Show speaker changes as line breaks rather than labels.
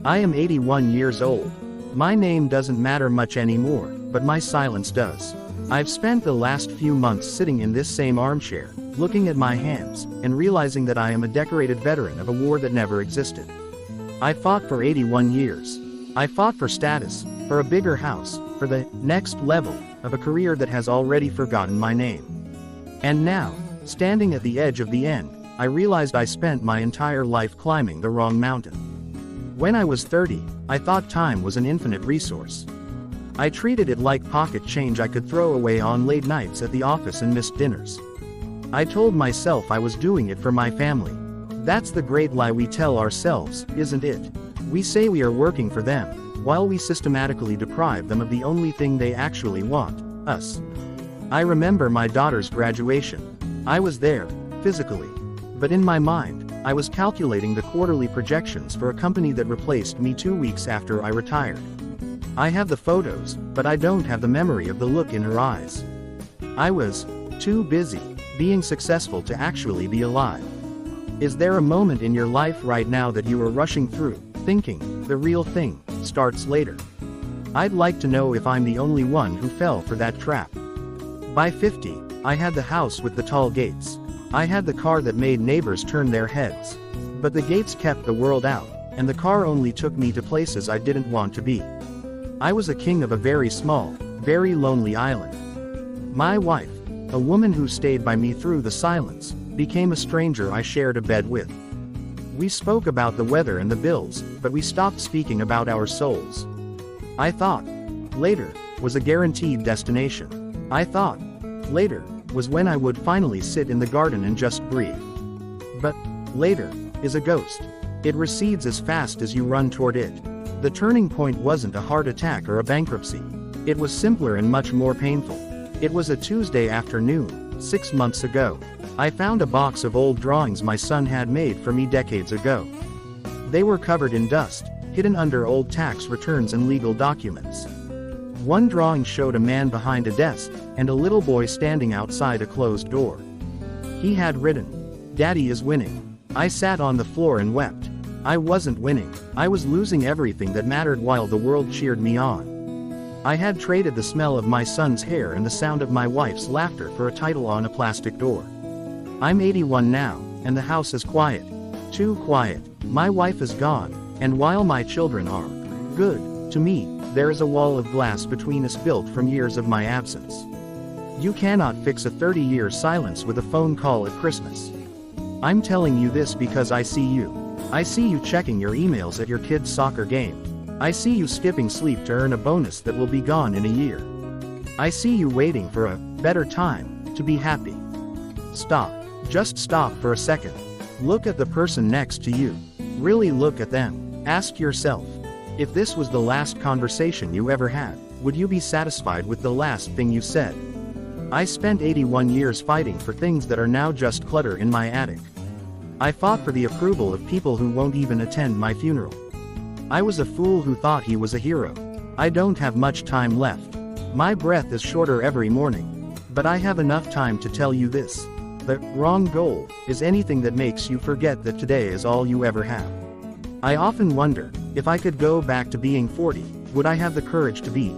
I am 81 years old. My name doesn't matter much anymore, but my silence does. I've spent the last few months sitting in this same armchair, looking at my hands, and realizing that I am a decorated veteran of a war that never existed. I fought for 81 years. I fought for status, for a bigger house, for the next level of a career that has already forgotten my name. And now, standing at the edge of the end, I realized I spent my entire life climbing the wrong mountain. When I was 30, I thought time was an infinite resource. I treated it like pocket change I could throw away on late nights at the office and missed dinners. I told myself I was doing it for my family. That's the great lie we tell ourselves, isn't it? We say we are working for them, while we systematically deprive them of the only thing they actually want, us. I remember my daughter's graduation. I was there, physically. But in my mind, I was calculating the quarterly projections for a company that replaced me 2 weeks after I retired. I have the photos, but I don't have the memory of the look in her eyes. I was too busy being successful to actually be alive. Is there a moment in your life right now that you are rushing through, thinking the real thing starts later? I'd like to know if I'm the only one who fell for that trap. By 50, I had the house with the tall gates. I had the car that made neighbors turn their heads. But the gates kept the world out, and the car only took me to places I didn't want to be. I was a king of a very small, very lonely island. My wife, a woman who stayed by me through the silence, became a stranger I shared a bed with. We spoke about the weather and the bills, but we stopped speaking about our souls. I thought later was a guaranteed destination. I thought later was when I would finally sit in the garden and just breathe. But later is a ghost. It recedes as fast as you run toward it. The turning point wasn't a heart attack or a bankruptcy. It was simpler and much more painful. It was a Tuesday afternoon, 6 months ago. I found a box of old drawings my son had made for me decades ago. They were covered in dust, hidden under old tax returns and legal documents. One drawing showed a man behind a desk, and a little boy standing outside a closed door. He had written, "Daddy is winning." I sat on the floor and wept. I wasn't winning. I was losing everything that mattered while the world cheered me on. I had traded the smell of my son's hair and the sound of my wife's laughter for a title on a plastic door. I'm 81 now, and the house is quiet. Too quiet. My wife is gone, and while my children are good to me, there is a wall of glass between us built from years of my absence. You cannot fix a 30-year silence with a phone call at Christmas. I'm telling you this because I see you. I see you checking your emails at your kid's soccer game. I see you skipping sleep to earn a bonus that will be gone in a year. I see you waiting for a better time to be happy. Stop. Just stop for a second. Look at the person next to you. Really look at them. Ask yourself, if this was the last conversation you ever had, would you be satisfied with the last thing you said? I spent 81 years fighting for things that are now just clutter in my attic. I fought for the approval of people who won't even attend my funeral. I was a fool who thought he was a hero. I don't have much time left. My breath is shorter every morning. But I have enough time to tell you this. The wrong goal is anything that makes you forget that today is all you ever have. I often wonder, if I could go back to being 40, would I have the courage to be